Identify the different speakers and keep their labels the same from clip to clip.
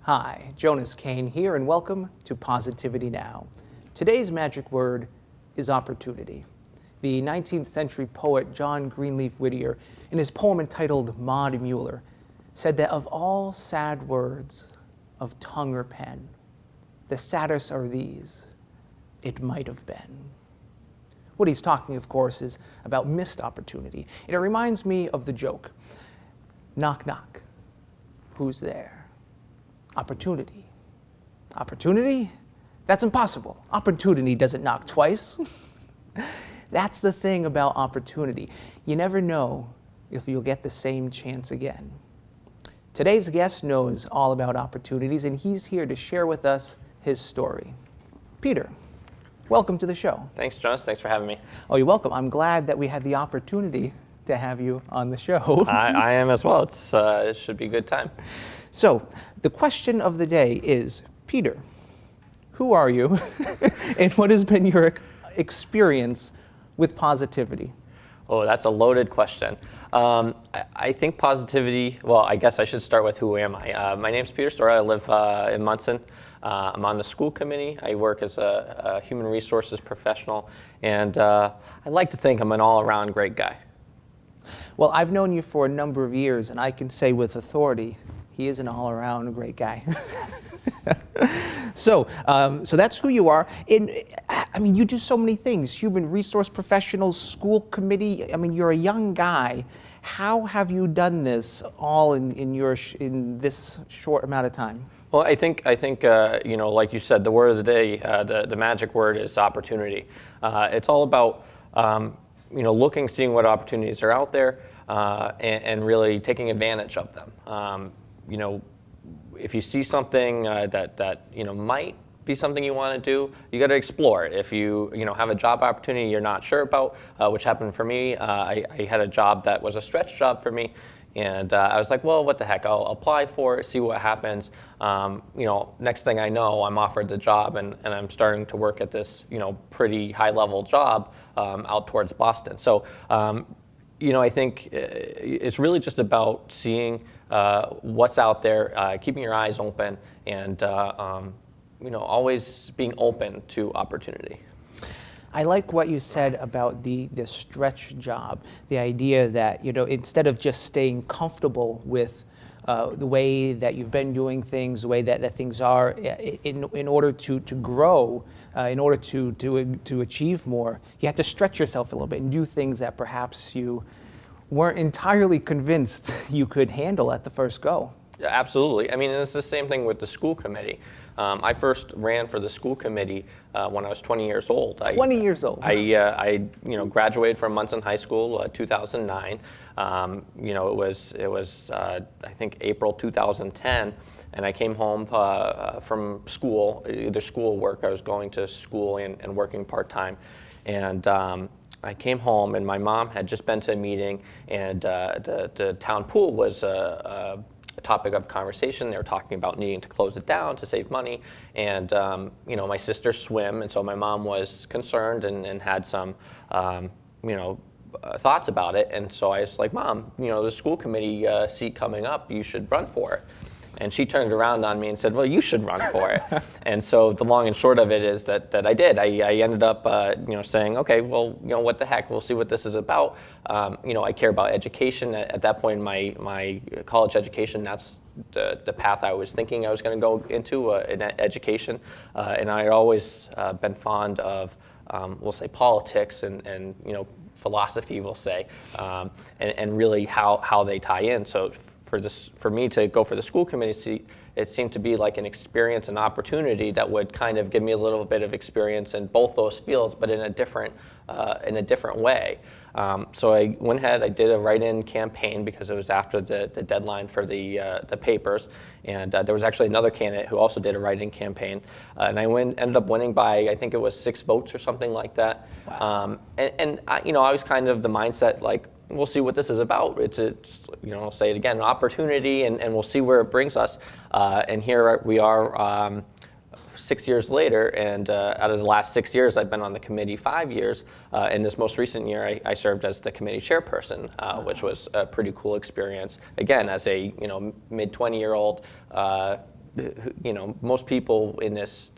Speaker 1: Hi, Jonas Kane here, and welcome to Positivity Now. Today's magic word is opportunity. The 19th century poet John Greenleaf Whittier, in his poem entitled Maud Muller, said that of all sad words of tongue or pen, the saddest are these, it might have been. What he's talking, of course, is about missed opportunity. And it reminds me of the joke, knock, knock, who's there? Opportunity. Opportunity? That's impossible. Opportunity doesn't knock twice. That's the thing about opportunity. You never know if you'll get the same chance again. Today's guest knows all about opportunities, and he's here to share with us his story. Peter, welcome to the show.
Speaker 2: Thanks, Jonas. Thanks for having me.
Speaker 1: Oh, you're welcome. I'm glad that we had the opportunity to have you on the show.
Speaker 2: I am as well. It should be a good time.
Speaker 1: So, the question of the day is, Peter, who are you and what has been your experience with positivity?
Speaker 2: Oh, that's a loaded question. I think positivity, well, I guess I should start with who am I. My name's Peter Sauriol. I live in Monson. I'm on the school committee. I work as a human resources professional, and I like to think I'm an all-around great guy.
Speaker 1: Well, I've known you for a number of years, and I can say with authority, he is an all-around great guy. So that's who you are. I mean, you do so many things. Human resource professionals, school committee. I mean, you're a young guy. How have you done this all in this short amount of time?
Speaker 2: Well, I think you know, like you said, the word of the day, the magic word is opportunity. It's all about you know, looking, seeing what opportunities are out there, and really taking advantage of them. You know, if you see something that you know might be something you want to do, you got to explore it. If you know have a job opportunity you're not sure about, which happened for me, I had a job that was a stretch job for me, and I was like, well, what the heck? I'll apply for it, see what happens. You know, next thing I know, I'm offered the job, and I'm starting to work at this pretty high level job out towards Boston. So. You know, I think it's really just about seeing what's out there, keeping your eyes open, and you know, always being open to opportunity.
Speaker 1: I like what you said about the stretch job, the idea that, you know, instead of just staying comfortable with the way that you've been doing things, the way that things are, in order to grow, in order to achieve more, you have to stretch yourself a little bit and do things that perhaps you weren't entirely convinced you could handle at the first go.
Speaker 2: Yeah, absolutely. I mean, it's the same thing with the school committee. I first ran for the school committee when I was 20 years old.
Speaker 1: 20 years old.
Speaker 2: I graduated from Monson High School 2009. You know, it was I think April 2010. And I came home from school, either school work. I was going to school and working part-time. And I came home, and my mom had just been to a meeting, and the town pool was a topic of conversation. They were talking about needing to close it down to save money. And you know, my sisters swim, and so my mom was concerned and had some thoughts about it. And so I was like, Mom, you know, the school committee seat coming up, you should run for it. And she turned around on me and said, well, you should run for it. And so the long and short of it is that I did. I ended up saying, okay, well, you know, what the heck, we'll see what this is about. You know, I care about education. At that point in my college education, that's the path I was thinking I was going to go into, in education. And I had always been fond of, we'll say, politics and you know, philosophy, we'll say, and really how they tie in. So for me to go for the school committee seat, it seemed to be like an experience, an opportunity that would kind of give me a little bit of experience in both those fields, but in a different way. So I went ahead, I did a write-in campaign because it was after the deadline for the papers, and there was actually another candidate who also did a write-in campaign, and I ended up winning by, I think it was 6 votes or something like that. Wow. And I, you know, I was kind of the mindset like, we'll see what this is about. It's you know, I'll say it again, an opportunity, and we'll see where it brings us. And here we are 6 years later, and out of the last 6 years, I've been on the committee 5 years. In this most recent year, I served as the committee chairperson, which was a pretty cool experience. Again, as a mid-20-year-old, most people in this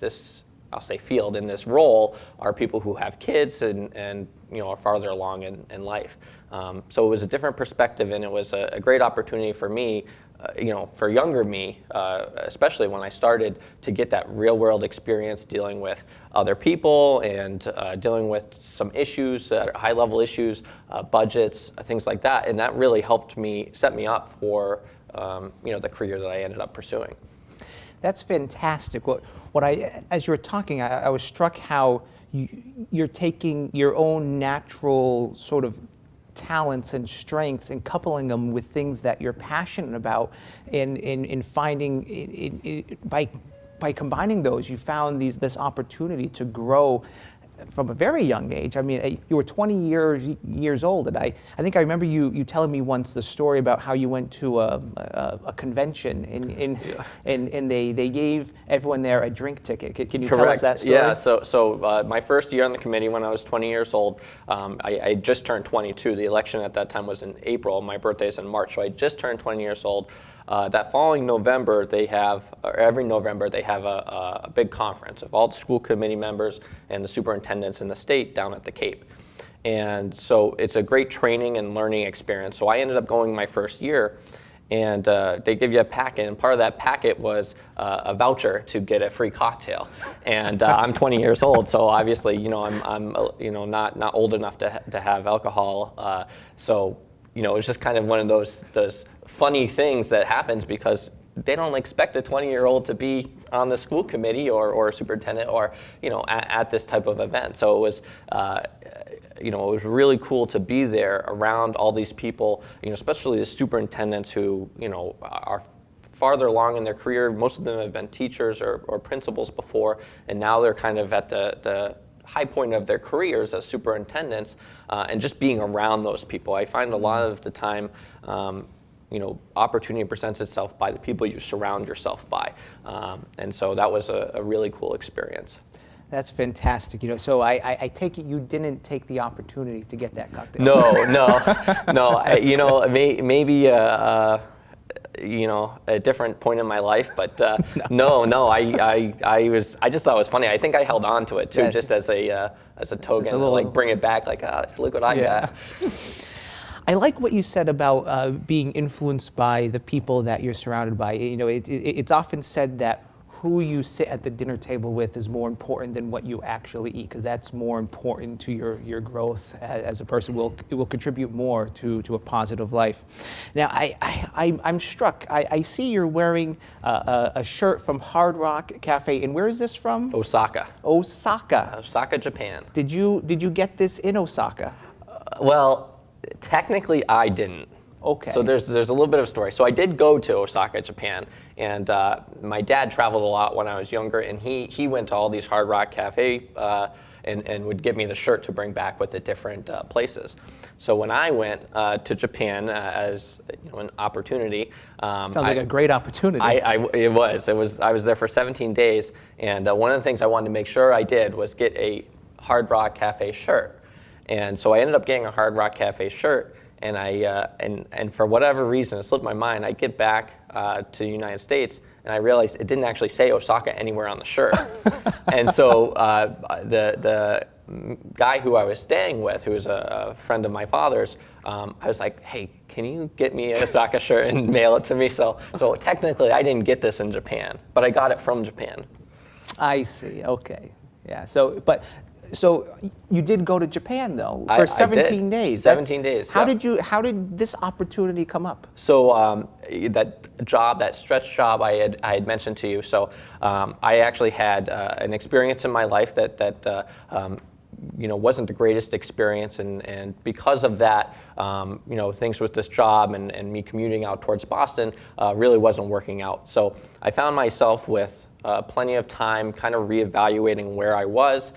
Speaker 2: I'll say field, in this role, are people who have kids and are farther along in life. So it was a different perspective, and it was a great opportunity for me, for younger me, especially when I started, to get that real world experience dealing with other people and dealing with some issues, high level issues, budgets, things like that. And that really helped me set me up for the career that I ended up pursuing.
Speaker 1: That's fantastic. As you were talking, I was struck how you're taking your own natural sort of talents and strengths and coupling them with things that you're passionate about, and in finding by combining those, you found this opportunity to grow from a very young age. I mean, you were 20 years old, and I think I remember you telling me once the story about how you went to a convention and they gave everyone there a drink ticket. Can you tell us that story?
Speaker 2: Yeah. So my first year on the committee, when I was 20 years old, I just turned 22. The election at that time was in April. My birthday is in March, so I just turned 20 years old. That following November, every November, they have a big conference of all the school committee members and the superintendents in the state down at the Cape. And so it's a great training and learning experience. So I ended up going my first year, and they give you a packet, and part of that packet was a voucher to get a free cocktail. And I'm 20 years old, so obviously, I'm not old enough to have alcohol. So it's just kind of one of those funny things that happens, because they don't expect a 20-year-old to be on the school committee or a superintendent or at this type of event. So it was it was really cool to be there around all these people, especially the superintendents who are farther along in their career. Most of them have been teachers or principals before, and now they're kind of at the high point of their careers as superintendents, and just being around those people. I find a lot of the time, opportunity presents itself by the people you surround yourself by. And so that was a really cool experience.
Speaker 1: That's fantastic. So I take it you didn't take the opportunity to get that cocktail.
Speaker 2: No. Maybe a different point in my life, but no. I just thought it was funny. I think I held on to it too, just as a token, like bring it back, like look what I got.
Speaker 1: I like what you said about being influenced by the people that you're surrounded by. It's often said that who you sit at the dinner table with is more important than what you actually eat, because that's more important to your growth as a person. It will contribute more to a positive life. Now, I'm struck. I see you're wearing a shirt from Hard Rock Cafe, and where is this from?
Speaker 2: Osaka, Japan.
Speaker 1: Did you get this in Osaka?
Speaker 2: Well, technically, I didn't.
Speaker 1: Okay.
Speaker 2: So there's a little bit of a story. So I did go to Osaka, Japan, and my dad traveled a lot when I was younger, and he went to all these Hard Rock Cafe and would give me the shirt to bring back with the different places. So when I went to Japan as an opportunity,
Speaker 1: sounds like a great opportunity.
Speaker 2: I was there for 17 days, and one of the things I wanted to make sure I did was get a Hard Rock Cafe shirt, and so I ended up getting a Hard Rock Cafe shirt. And and for whatever reason, it slipped my mind. I get back to the United States, and I realized it didn't actually say Osaka anywhere on the shirt. And so the guy who I was staying with, who was a friend of my father's, I was like, hey, can you get me an Osaka shirt and mail it to me? So technically, I didn't get this in Japan, but I got it from Japan.
Speaker 1: I see. Okay. Yeah. So you did go to Japan though for 17 days.
Speaker 2: 17 days.
Speaker 1: How did this opportunity come up?
Speaker 2: So that stretch job I had mentioned to you. So I actually had an experience in my life that wasn't the greatest experience, and because of that, things with this job and me commuting out towards Boston really wasn't working out. So I found myself with plenty of time kind of reevaluating where I was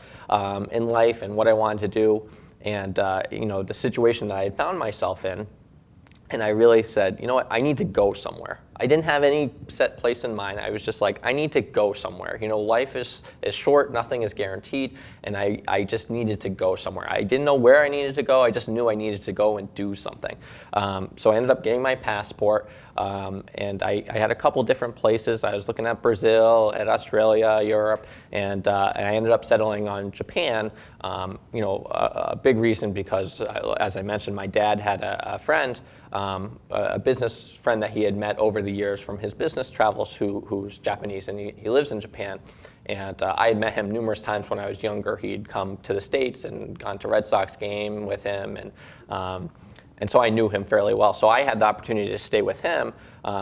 Speaker 2: in life and what I wanted to do, and the situation that I had found myself in. And I really said, you know what, I need to go somewhere. I didn't have any set place in mind. I was just like, I need to go somewhere. Life is short, nothing is guaranteed, and I just needed to go somewhere. I didn't know where I needed to go, I just knew I needed to go and do something. So I ended up getting my passport, and I had a couple different places. I was looking at Brazil, at Australia, Europe, and I ended up settling on Japan. A big reason because, as I mentioned, my dad had a friend, a business friend that he had met over the years from his business travels who's Japanese, and he lives in Japan. And I had met him numerous times when I was younger. He'd come to the States and gone to Red Sox game with him, and so I knew him fairly well. So I had the opportunity to stay with him,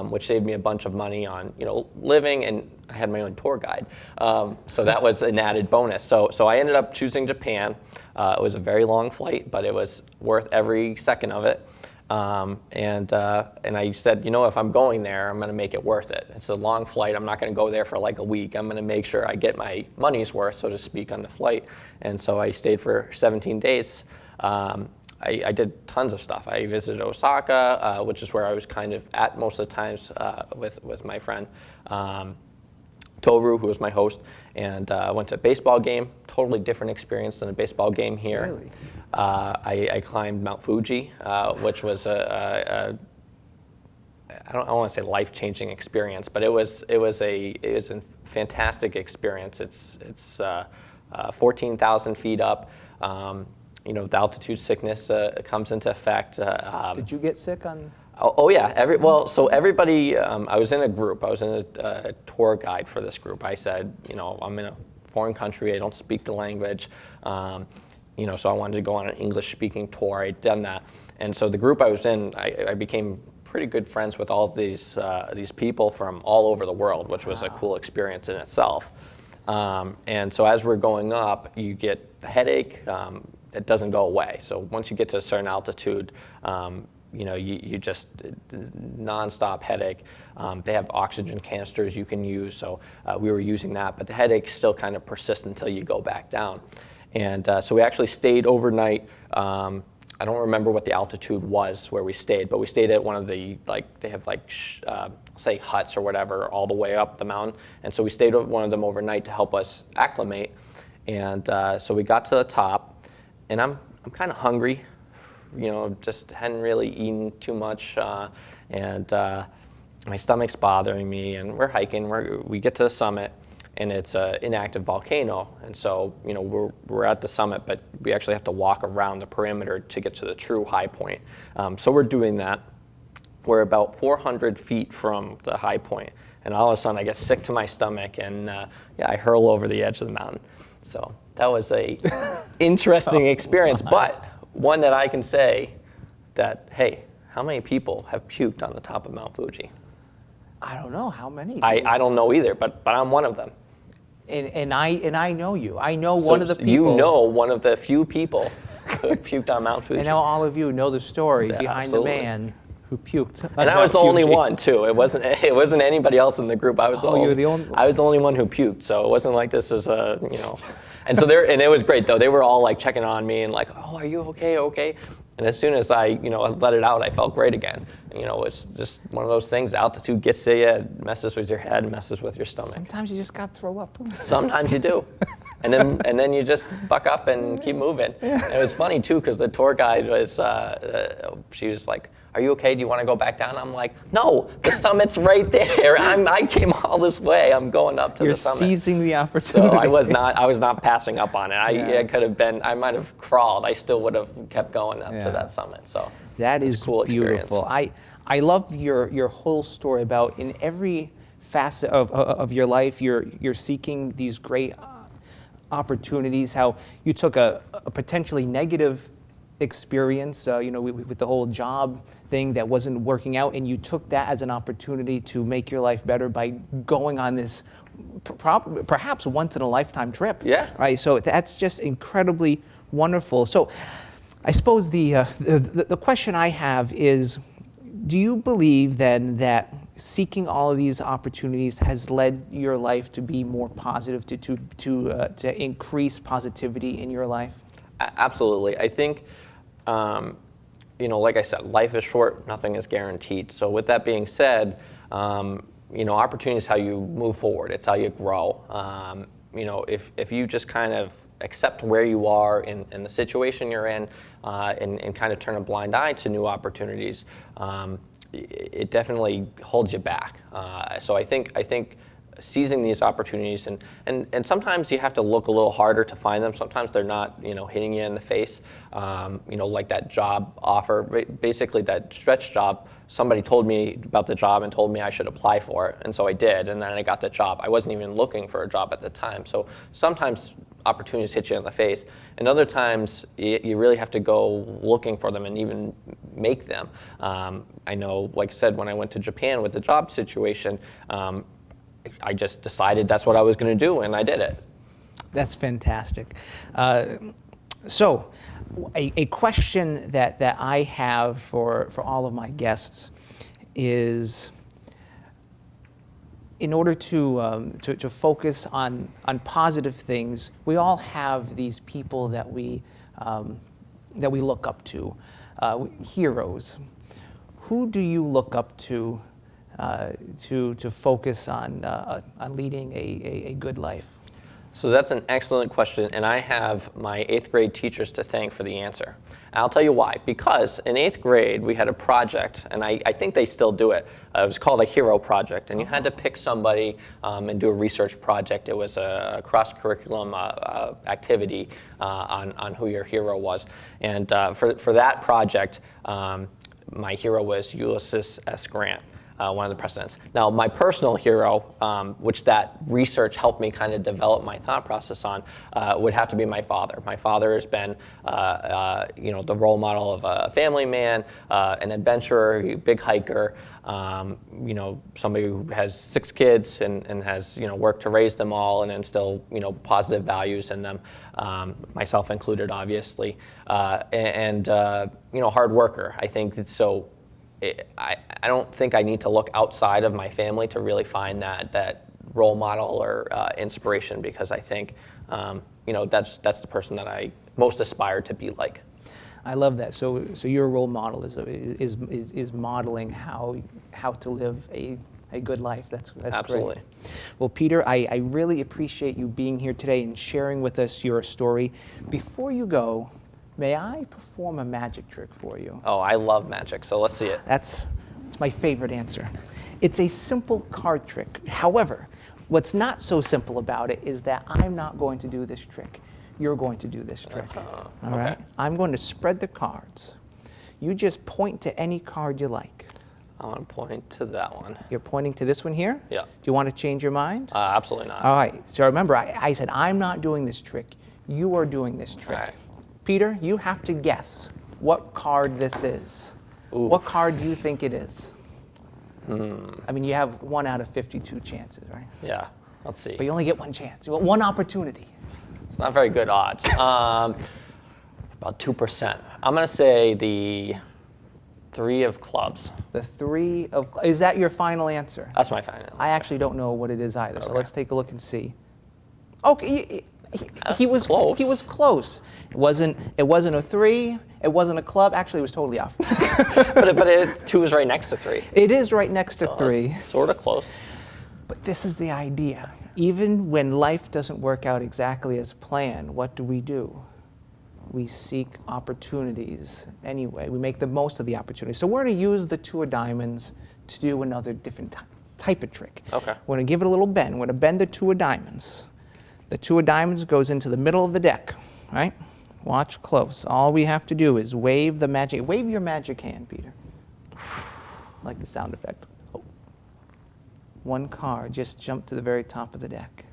Speaker 2: which saved me a bunch of money on living, and I had my own tour guide. So that was an added bonus. So I ended up choosing Japan. It was a very long flight, but it was worth every second of it. And I said, if I'm going there, I'm going to make it worth it. It's a long flight. I'm not going to go there for like a week. I'm going to make sure I get my money's worth, so to speak, on the flight. And so I stayed for 17 days. I did tons of stuff. I visited Osaka, which is where I was kind of at most of the times with my friend Toru, who was my host, and went to a baseball game. Totally different experience than a baseball game here.
Speaker 1: Really?
Speaker 2: I climbed Mount Fuji, which was I don't want to say life-changing experience, but it was a fantastic experience. It's 14,000 feet up. The altitude sickness comes into effect.
Speaker 1: Did you get sick on?
Speaker 2: Oh yeah. So everybody. I was in a group. I was in a tour guide for this group. I said, I'm in a foreign country. I don't speak the language. So I wanted to go on an English-speaking tour. I'd done that, and so the group I was in, I became pretty good friends with all of these people from all over the world, which was a cool experience in itself. And so as we're going up, you get a headache. It doesn't go away. So once you get to a certain altitude, you just nonstop headache. They have oxygen canisters you can use, so we were using that, but the headache still kind of persists until you go back down. And so we actually stayed overnight. I don't remember what the altitude was where we stayed, but we stayed at one of the, they have say huts or whatever all the way up the mountain. And so we stayed at one of them overnight to help us acclimate. And so we got to the top, and I'm kind of hungry, just hadn't really eaten too much, and my stomach's bothering me, and we're hiking. We get to the summit, and it's an inactive volcano, and so we're at the summit, but we actually have to walk around the perimeter to get to the true high point. So we're doing that. We're about 400 feet from the high point, and all of a sudden I get sick to my stomach, and I hurl over the edge of the mountain. So that was a interesting experience, but one that I can say that, hey, how many people have puked on the top of Mount Fuji?
Speaker 1: I don't know how many.
Speaker 2: I don't know either, but I'm one of them.
Speaker 1: And I know you. I know one of the people.
Speaker 2: You know one of the few people who have puked on Mount Fuji.
Speaker 1: And now all of you know the story behind
Speaker 2: absolutely.
Speaker 1: the man who puked.
Speaker 2: And I was the only one too. It wasn't anybody else in the group. I was
Speaker 1: you were the only.
Speaker 2: I was the only one who puked. So it wasn't like this is a And so and it was great though. They were all like checking on me and like, oh, are you okay? Okay. And as soon as I let it out, I felt great again. It's just one of those things. Altitude gets to you, it messes with your head, messes with your stomach.
Speaker 1: Sometimes you just got to throw up.
Speaker 2: Sometimes you do. And then you just buck up and keep moving. And it was funny too, because the tour guide was, she was like, are you okay? Do you want to go back down? I'm like, no, the summit's right there. I came all this way. I'm going up to the summit.
Speaker 1: You're seizing the opportunity.
Speaker 2: So I was not passing up on it. I might have crawled. I still would have kept going up to that summit. So
Speaker 1: that is
Speaker 2: cool
Speaker 1: beautiful. I love your whole story about in every facet of your life, you're seeking these great opportunities, how you took a potentially negative experience, with the whole job thing that wasn't working out, and you took that as an opportunity to make your life better by going on this perhaps once in a lifetime trip.
Speaker 2: Yeah.
Speaker 1: Right. So that's just incredibly wonderful. So I suppose the question I have is, do you believe then that seeking all of these opportunities has led your life to be more positive, to increase positivity in your life?
Speaker 2: Absolutely. I think, like I said, life is short, nothing is guaranteed. So with that being said, opportunity is how you move forward. It's how you grow. If you just kind of accept where you are in the situation you're in, and kind of turn a blind eye to new opportunities, it definitely holds you back. So I think seizing these opportunities, and sometimes you have to look a little harder to find them. Sometimes they're not hitting you in the face. Like that job offer, basically that stretch job. Somebody told me about the job and told me I should apply for it, and so I did, and then I got the job. I wasn't even looking for a job at the time. So sometimes opportunities hit you in the face, and other times you really have to go looking for them and even make them. I know, like I said, when I went to Japan with the job situation, I just decided that's what I was going to do, and I did it.
Speaker 1: That's fantastic. So a question that I have for all of my guests is, in order to focus on positive things, we all have these people that we look up to, heroes. Who do you look up to focus on leading a good life?
Speaker 2: So that's an excellent question, and I have my 8th grade teachers to thank for the answer. I'll tell you why. Because in 8th grade, we had a project, and I think they still do it. It was called a hero project, and you had to pick somebody and do a research project. It was a cross-curriculum activity on who your hero was. And for that project, my hero was Ulysses S. Grant. One of the presidents. Now, my personal hero, which that research helped me kind of develop my thought process on, would have to be my father. My father has been, the role model of a family man, an adventurer, a big hiker, somebody who has 6 kids and has, worked to raise them all and instill, positive values in them, myself included, obviously, and hard worker. I think it's so. I don't think I need to look outside of my family to really find that role model or inspiration, because I think that's the person that I most aspire to be like.
Speaker 1: I love that. So your role model is modeling how to live a good life. That's
Speaker 2: Absolutely.
Speaker 1: Great. Well, Peter, I really appreciate you being here today and sharing with us your story. Before you go, may I perform a magic trick for you?
Speaker 2: Oh, I love magic, so let's see it.
Speaker 1: That's my favorite answer. It's a simple card trick. However, what's not so simple about it is that I'm not going to do this trick. You're going to do this trick. All right?
Speaker 2: Okay.
Speaker 1: I'm going to spread the cards. You just point to any card you like.
Speaker 2: I want to point to that one.
Speaker 1: You're pointing to this one here?
Speaker 2: Yeah.
Speaker 1: Do you want to change your mind?
Speaker 2: Absolutely not.
Speaker 1: All right. So remember, I said I'm not doing this trick. You are doing this trick.
Speaker 2: All right.
Speaker 1: Peter, you have to guess what card this is.
Speaker 2: Ooh.
Speaker 1: What card do you think it is? I mean, you have 1 out of 52 chances, right?
Speaker 2: Yeah, let's see.
Speaker 1: But you only get one chance. You want one opportunity.
Speaker 2: It's not very good odds. About 2%. I'm going to say the 3 of clubs.
Speaker 1: The 3 of... Is that your final answer?
Speaker 2: That's my final answer.
Speaker 1: I actually don't know what it is either, so
Speaker 2: Okay.
Speaker 1: let's take a look and see. Okay, he was
Speaker 2: close.
Speaker 1: He was close. It wasn't a 3. It wasn't a club. Actually, it was totally off.
Speaker 2: but 2 is right next to 3.
Speaker 1: It is right next to 3.
Speaker 2: Sort of close.
Speaker 1: But this is the idea. Even when life doesn't work out exactly as planned, what do? We seek opportunities anyway. We make the most of the opportunity. So we're going to use the 2 of diamonds to do another different type of trick.
Speaker 2: Okay.
Speaker 1: We're going to give it a little bend. We're going to bend the 2 of diamonds. The 2 of diamonds goes into the middle of the deck, right? Watch close. All we have to do is wave the magic. Wave your magic hand, Peter. Like the sound effect. Oh. 1 card just jumped to the very top of the deck.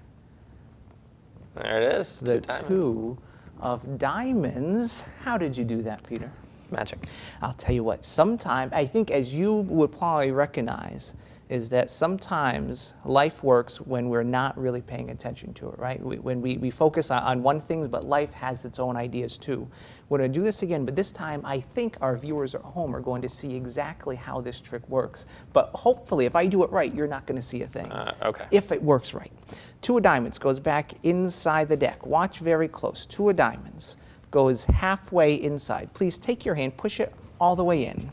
Speaker 2: There it is.
Speaker 1: The
Speaker 2: 2 diamonds.
Speaker 1: 2 of diamonds. How did you do that, Peter?
Speaker 2: Magic.
Speaker 1: I'll tell you what, sometimes, I think as you would probably recognize, is that sometimes life works when we're not really paying attention to it, right? When we focus on one thing, but life has its own ideas too. We're going to do this again, but this time I think our viewers at home are going to see exactly how this trick works. But hopefully, if I do it right, you're not going to see a thing.
Speaker 2: Okay.
Speaker 1: If it works right. 2 of diamonds goes back inside the deck. Watch very close. 2 of diamonds goes halfway inside. Please take your hand, push it all the way in.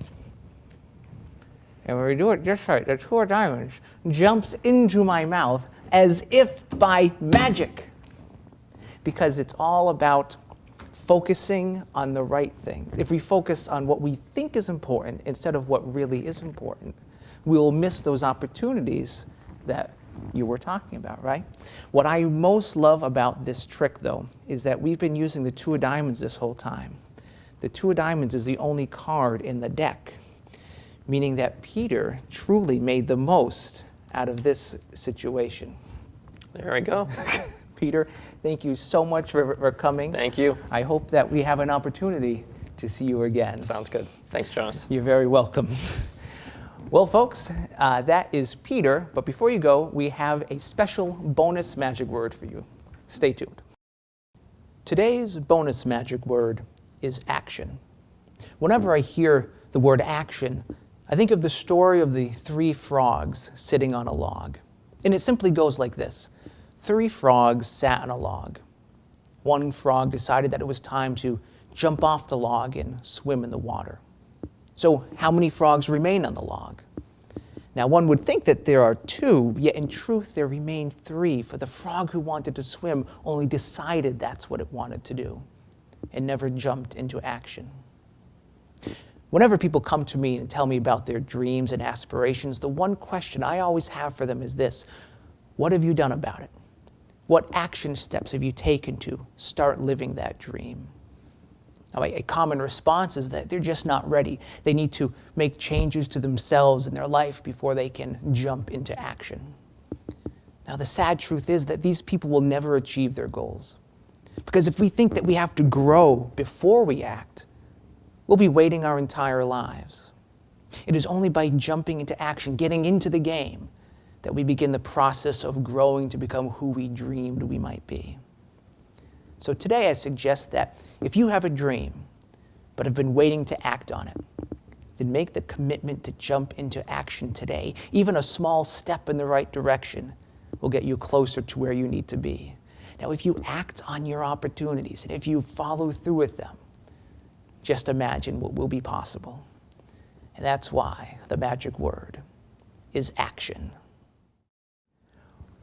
Speaker 1: And when we do it just right, the 2 of diamonds jumps into my mouth as if by magic. Because it's all about focusing on the right things. If we focus on what we think is important instead of what really is important, we'll miss those opportunities that you were talking about, right? What I most love about this trick, though, is that we've been using the 2 of diamonds this whole time. The 2 of diamonds is the only card in the deck, meaning that Peter truly made the most out of this situation.
Speaker 2: There we go.
Speaker 1: Peter, thank you so much for coming.
Speaker 2: Thank you.
Speaker 1: I hope that we have an opportunity to see you again.
Speaker 2: Sounds good. Thanks, Jonas.
Speaker 1: You're very welcome. Well, folks, that is Peter, but before you go, we have a special bonus magic word for you. Stay tuned. Today's bonus magic word is action. Whenever I hear the word action, I think of the story of the 3 frogs sitting on a log. And it simply goes like this. 3 frogs sat on a log. One frog decided that it was time to jump off the log and swim in the water. So how many frogs remain on the log? Now, one would think that there are 2, yet in truth there remain 3, for the frog who wanted to swim only decided that's what it wanted to do and never jumped into action. Whenever people come to me and tell me about their dreams and aspirations, the one question I always have for them is this: what have you done about it? What action steps have you taken to start living that dream? Now, a common response is that they're just not ready. They need to make changes to themselves and their life before they can jump into action. Now, the sad truth is that these people will never achieve their goals. Because if we think that we have to grow before we act, we'll be waiting our entire lives. It is only by jumping into action, getting into the game, that we begin the process of growing to become who we dreamed we might be. So today I suggest that if you have a dream, but have been waiting to act on it, then make the commitment to jump into action today. Even a small step in the right direction will get you closer to where you need to be. Now, if you act on your opportunities, and if you follow through with them, just imagine what will be possible. And that's why the magic word is action.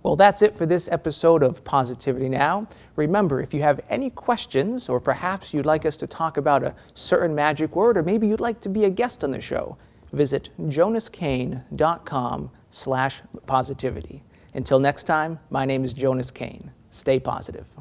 Speaker 1: Well, that's it for this episode of Positivity Now. Remember, if you have any questions, or perhaps you'd like us to talk about a certain magic word, or maybe you'd like to be a guest on the show, visit jonaskane.com/positivity. Until next time, my name is Jonas Kane. Stay positive.